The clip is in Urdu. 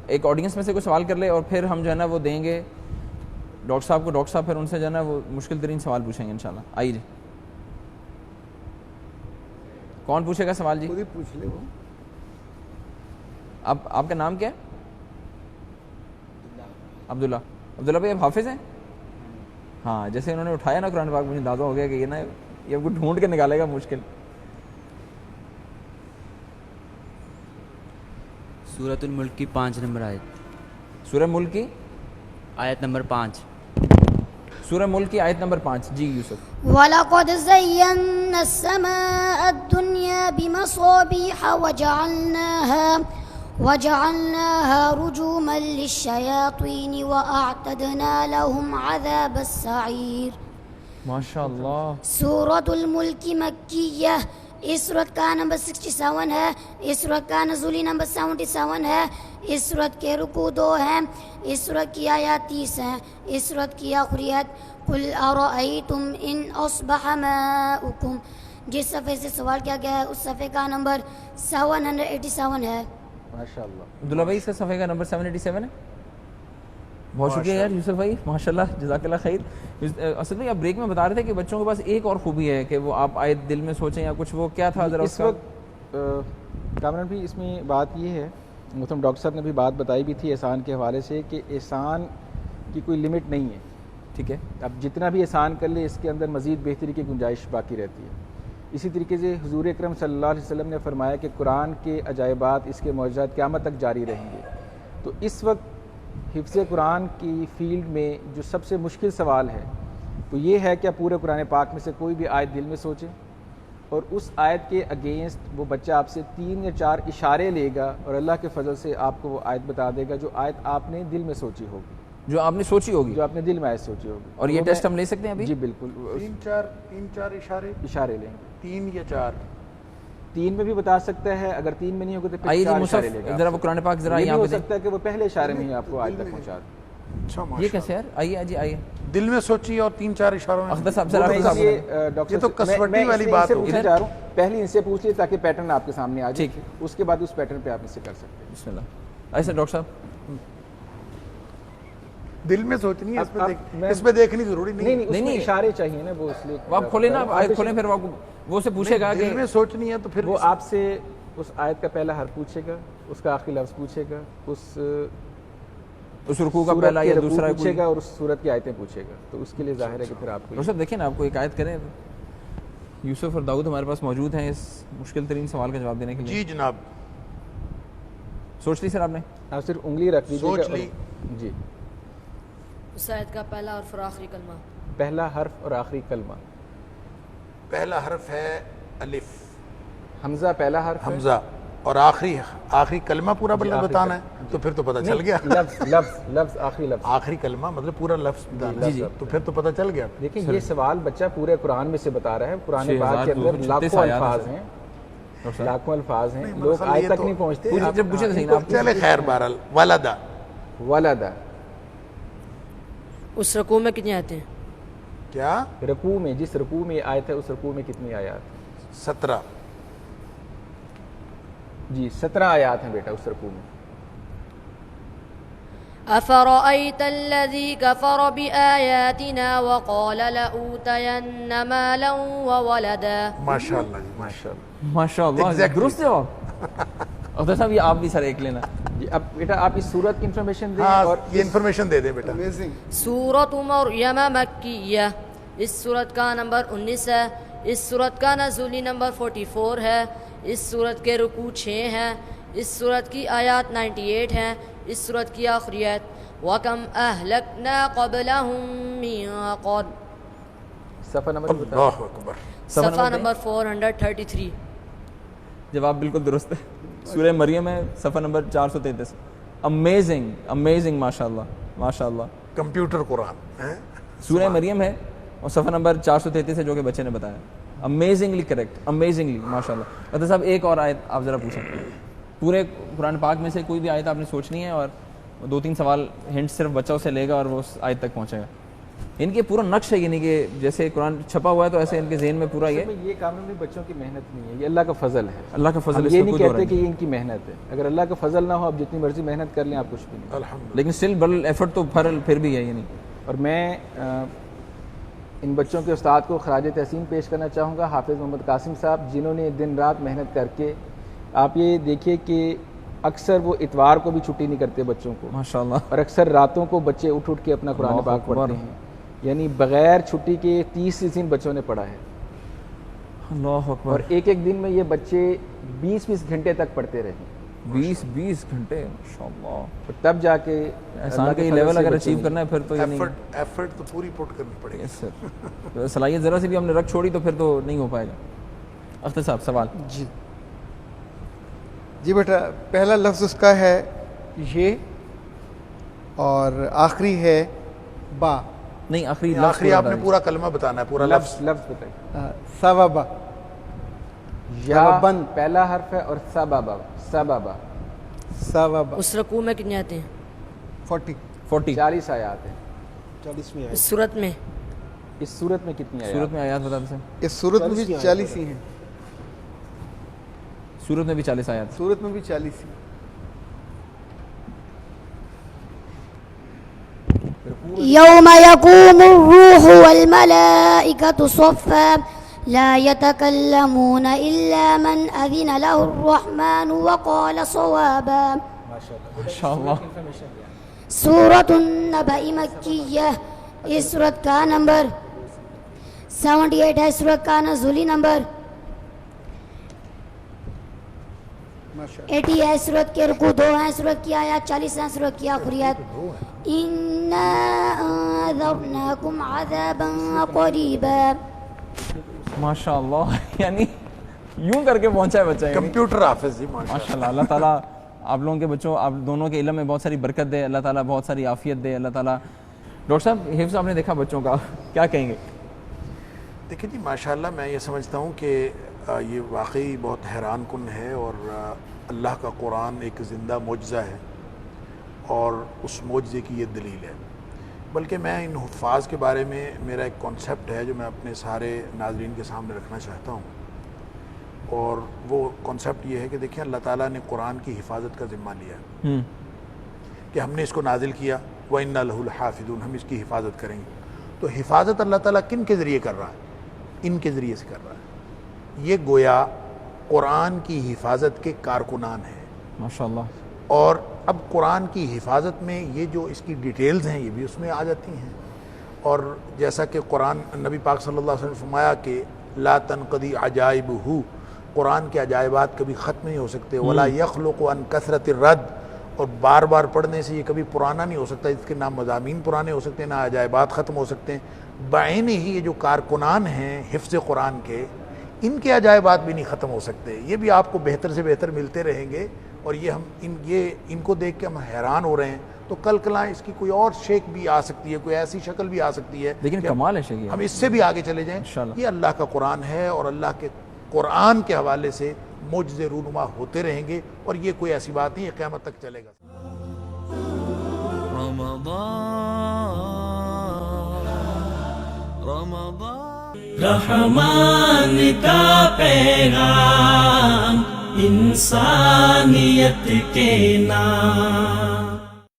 ایک آڈینس میں سے کوئی سوال کر لے اور پھر ہم جو ہے نا وہ دیں گے ڈاکٹر صاحب کو. ڈاکٹر صاحب پھر ان سے جو ہے نا وہ مشکل ترین سوال پوچھیں گے انشاءاللہ. آئیے جی, کون پوچھے گا سوال؟ جی خود ہی پوچھ لے. وہ آپ کا نام کیا ہے؟ عبداللہ. عبداللہ بھائی آپ حافظ ہیں؟ ہاں, جیسے انہوں نے اٹھایا نا قرآن پاک مجھے اندازہ ہو گیا کہ یہ نا یہ آپ کو ڈھونڈ کے نکالے گا مشکل. سورۃ الملک کی 5 نمبر آیت. سورہ ملک کی آیت نمبر 5. سورہ ملک کی آیت نمبر 5. جی یوسف. وَلَقَدْ زَيَّنَّا السَّمَاءَ الدُّنْيَا بِمَصَابِيحَ وَجَعَلْنَاهَا رُجُومًا لِلشَّيَاطِينِ وَأَعْتَدْنَا لَهُمْ عَذَابَ السَّعِيرِ. ماشاء اللہ. سورۃ الملک مکیہ, اس سورت کا نمبر 67 ہے, اس سورت کا نزولی نمبر 77 ہے, اس سورت کے رکوع 2 ہیں, اس سورت کی آیات 30 ہیں, اس سورت کی آخری آیت قُلْ أَرَأَيْتُمْ إِنْ أَصْبَحَ مَاؤُكُمْ. جس صفحے سے سوال کیا گیا ہے اس صفحے کا نمبر 787 ہے. ماشاء اللہ. عبداللہ بھائی اس کا صفحے کا نمبر 787 ہے. بہت شکریہ یار یوسف بھائی, ماشاء اللہ, جزاک اللہ خیر. اسد بھائی آپ بریک میں بتا رہے تھے کہ بچوں کے پاس ایک اور خوبی ہے کہ وہ آپ آیت دل میں سوچیں یا کچھ, وہ کیا تھا ذرا اس وقت کامران بھی اس میں بات یہ ہے, محترم ڈاکٹر صاحب نے بھی بات بتائی بھی تھی احسان کے حوالے سے کہ احسان کی کوئی لمٹ نہیں ہے. ٹھیک ہے, اب جتنا بھی احسان کر لے اس کے اندر مزید بہتری کی گنجائش باقی رہتی ہے. اسی طریقے سے حضور اکرم صلی اللہ علیہ وسلم نے فرمایا کہ قرآن کے عجائبات, اس کے معجزات قیامت تک جاری رہیں گے. تو اس وقت حفظ قرآن کی فیلڈ میں جو سب سے مشکل سوال ہے وہ یہ ہے کہ آپ پورے قرآن پاک میں سے کوئی بھی آیت دل میں سوچیں اور اس آیت کے اگینسٹ وہ بچہ آپ سے 3 یا 4 اشارے لے گا اور اللہ کے فضل سے آپ کو وہ آیت بتا دے گا جو آیت آپ نے دل میں سوچی ہوگی, جو آپ نے سوچی ہوگی, جو آپ نے دل میں آیت سوچی ہوگی. اور یہ ٹیسٹ ہم لے سکتے ہیں ابھی؟ جی بالکل. 3-4 اشارے لیں گے, 3 یا 4. 3 میں بھی بتا سکتا ہے, اگر 3 میں نہیں ہوگا تو پھر آئیے 4 جی اشارے مصحف لے گا. ذرا وہ قرآن پاک ذرا یہ یہاں بھی پہ ہو سکتا ہے کہ وہ پہلے اشارے میں ہی آپ کو آیت تک پہنچا دے. اچھا یہ کیسے یار؟ آئیے جی آئیے. دل میں سوچی اور 3-4 اشاروں میں. اخبر صاحب ذرا یہ تو کسوٹی والی بات ہو. پہلے ان سے پوچھ لیے تاکہ پیٹرن آپ کے سامنے آ جائے, اس کے بعد اس پیٹرن پہ آپ اس سے کر سکتے ہیں. بسم اللہ. ایسے ڈاکٹر صاحب دل میں سوچنی ہے, اس پہ دیکھنی ضروری نہیں. نہیں اشارے چاہیے نا, وہ اس لیے آپ کھولیں نا, آیت کھولیں, پھر وہ سے پوچھے گا کہ دل میں سوچنی ہے تو پھر وہ آپ سے اس آیت کا پہلا حرف پوچھے گا, اس کا آخری لفظ پوچھے گا, اس رکوع کا پہلا یا دوسرا پوچھے گا اور اس سورت کی آیتیں پوچھے گا. تو اس کے لیے ظاہر ہے کہ پھر آپ کو صاحب دیکھیں نا, آپ کو ایک آیت کریں. یوسف اور داؤد ہمارے پاس موجود ہیں اس مشکل ترین سوال کا جواب دینے کے لیے. جی جناب. سوچ لی سر آپ نے؟ آپ صرف انگلی رکھ لیجیے. سوچ لی. جی. اس آیت کا پہلا حرف اور آخری کلمہ. پہلا حرف اور آخری کلمہ. پہلا حرف ہے الف. حمزہ پہلا حرف, حمزہ, اور آخری کلمہ پورا بتانا ہے تو پھر تو پتہ چل گیا. لفظ آخری لفظ, آخری کلمہ مطلب پورا لفظ بتانا ہے تو پھر تو پتہ چل گیا. دیکھیں یہ سوال بچہ پورے قرآن میں سے بتا رہا ہے. قرآن پاک کے اندر لاکھوں الفاظ ہیں, لوگ آج تک نہیں پہنچتے. چلے خیر, بہرحال ولدا. اس رکوع میں کتنی آیتیں ہیں؟ کیا رکوع میں, جس رکوع میں آیت ہے اس رکوع میں کتنی آیات؟ 17. جی 17 آیات ہیں بیٹا اس رکوع میں. أفرأيت الذي كفر بآياتنا وقال لأوتين مالا وولدا. ماشاءاللہ جی, ماشاءاللہ درست جواب. اختر صاحب یہ آپ بھی سر ایک لینا. جی اب بیٹا آپ اس سورت کی انفارمیشن دیں. ہاں اور یہ انفارمیشن دے دیں بیٹا. سورۃ مریم مکیہ, اس سورت کا نمبر 19 ہے, اس سورت کا نزولی نمبر 44 ہے, اس سورت کے رکوع 6 ہیں, اس سورت کی آیات 98 ہیں, اس سورت کی آخری آیت وَكَمْ أَهْلَكْنَا قَبْلَهُمْ مِنْ قَرْنٍ. صفحہ نمبر اللہ اکبر. صفحہ نمبر 433. جواب بالکل درست ہے. سورہ مریم ہے, صفحہ نمبر 433. امیزنگ ماشاءاللہ ماشاءاللہ. کمپیوٹر قرآن سورہ مریم ہے اور صفحہ نمبر 433 ہے جو کہ بچے نے بتایا. امیزنگلی کریکٹ, امیزنگلی ماشاءاللہ. ڈاکٹر صاحب ایک اور آیت آپ ذرا پوچھیں. پورے قرآن پاک میں سے کوئی بھی آیت آپ نے سوچنی ہے اور 2-3 سوال ہنٹ صرف بچہ اسے لے گا اور وہ اس آیت تک پہنچے گا. ان کے پورا نقش ہے، یعنی کہ جیسے قرآن چھپا ہوا ہے تو ایسے ان کے ذہن میں پورا یہ یہ کاموں میں بچوں کی محنت نہیں ہے، یہ اللہ کا فضل ہے. اللہ کا فضل ہم اس یہ پہ نہیں کوئی دور کہتے نہیں. کہ یہ ان کی محنت ہے. اگر اللہ کا فضل نہ ہو آپ جتنی مرضی محنت کر لیں آپ کچھ بھی نہیں. الحمد لیکن اسٹل بل ایفرٹ تو پھر بھی ہے. یعنی اور میں ان بچوں کے استاد کو خراج تحسین پیش کرنا چاہوں گا، حافظ محمد قاسم صاحب، جنہوں نے دن رات محنت کر کے، آپ یہ دیکھیے کہ اکثر وہ اتوار کو بھی چھٹی نہیں کرتے بچوں کو، ماشاء اللہ. اور اکثر راتوں کو بچے اٹھ کے اپنا قرآن اللہ پاک اکبر. پڑھتے ہیں. یعنی بغیر چھٹی کے 30 دن بچوں نے پڑھا ہے. اللہ اکبر. اور ایک ایک دن میں یہ بچے 20-20 گھنٹے تک پڑھتے رہے. 20 گھنٹے ماشاءاللہ. اور تب جا کے احسان کا یہ لیول اگر اچیو کرنا ہے پھر تو یعنی ایفرٹ تو پوری پٹ کرنی پڑے گی. یس سر. صلاحیت ذرا سی بھی ہم نے رکھ چھوڑی تو پھر تو نہیں ہو پائے گا. اختر صاحب سوال. جی بیٹا، پہلا لفظ اس کا ہے یہ اور آخری ہے با. نہیں آخری آخری آپ نے پورا کلمہ بتانا ہے، پورا لفظ. لفظ بتائیے. سببا. یا پہلا حرف ہے اور سببا. سببا. سببا. اس رکوع میں کتنے آتے ہیں؟ 40. 40 آیات ہیں 40ویں اس صورت میں اس صورت میں. کتنی آیات؟ صورت میں آیات بتا دیں. اس صورت میں بھی 40 ہی ہیں. صورت میں بھی 40 آیات. صورت میں بھی 40 ہی. يوم يقوم الروح والملائكة صفا لا يتكلمون إلا من أذن له الرحمن وقال صوابا. ماشاءاللہ. سورة النبأ مکیہ. اس سورت کا نمبر 78 ہے. سورت کا نزولی نمبر 80 ہے. سورت کے رکوع 2 ہیں. سورت کی آیات 40 ہیں. سورت کی آخری آیت اِنَّا أَنذَرْنَاكُمْ عَذَابًا قَرِيبًا. ماشاءاللہ. یعنی یوں کر کے پہنچا ہے بچہ. کمپیوٹر حافظ جی ماشاءاللہ. اللہ تعالیٰ آپ لوگوں کے بچوں، آپ دونوں کے علم میں بہت ساری برکت دے. اللہ تعالیٰ بہت ساری عافیت دے. اللہ تعالیٰ. ڈاکٹر صاحب حفظ آپ نے دیکھا بچوں کا، کیا کہیں گے؟ دیکھیں جی ماشاءاللہ میں یہ سمجھتا ہوں کہ یہ واقعی بہت حیران کن ہے، اور اللہ کا قرآن ایک زندہ معجزہ ہے، اور اس معجزے کی یہ دلیل ہے. بلکہ میں ان حفاظ کے بارے میں میرا ایک کانسیپٹ ہے جو میں اپنے سارے ناظرین کے سامنے رکھنا چاہتا ہوں، اور وہ کانسیپٹ یہ ہے کہ دیکھیں اللہ تعالیٰ نے قرآن کی حفاظت کا ذمہ لیا ہے کہ ہم نے اس کو نازل کیا، وَإِنَّا لَهُ لَحَافِظُونَ، ہم اس کی حفاظت کریں گے. تو حفاظت اللہ تعالیٰ کن کے ذریعے کر رہا ہے؟ ان کے ذریعے سے کر رہا ہے. یہ گویا قرآن کی حفاظت کے کارکنان ہیں ماشاءاللہ. اور اب قرآن کی حفاظت میں یہ جو اس کی ڈیٹیلز ہیں یہ بھی اس میں آ جاتی ہیں. اور جیسا کہ قرآن نبی پاک صلی اللہ علیہ وسلم نے فرمایا کہ لا تنقضی عجائبہ، قرآن کے عجائبات کبھی ختم نہیں ہو سکتے. ولا یخلق عن کثرت الرد، اور بار بار پڑھنے سے یہ کبھی پرانا نہیں ہو سکتا. اس کے نہ مضامین پرانے ہو سکتے ہیں، نہ عجائبات ختم ہو سکتے ہیں. بعین ہی یہ جو کارکنان ہیں حفظ قرآن کے، ان کے عجائبات بھی نہیں ختم ہو سکتے. یہ بھی آپ کو بہتر سے بہتر ملتے رہیں گے، اور یہ ہم ان کو دیکھ کے ہم حیران ہو رہے ہیں. تو کل کلاں اس کی کوئی اور شیک بھی آ سکتی ہے، کوئی ایسی شکل بھی آ سکتی ہے، لیکن کمال ہے شیخ. ہم اس سے بھی آگے چلے جائیں. یہ اللہ کا قرآن ہے، اور اللہ کے قرآن کے حوالے سے معجزے رونما ہوتے رہیں گے، اور یہ کوئی ایسی بات نہیں ہے، قیامت تک چلے گا. رحمان کا پیغام انسانیت کے نام.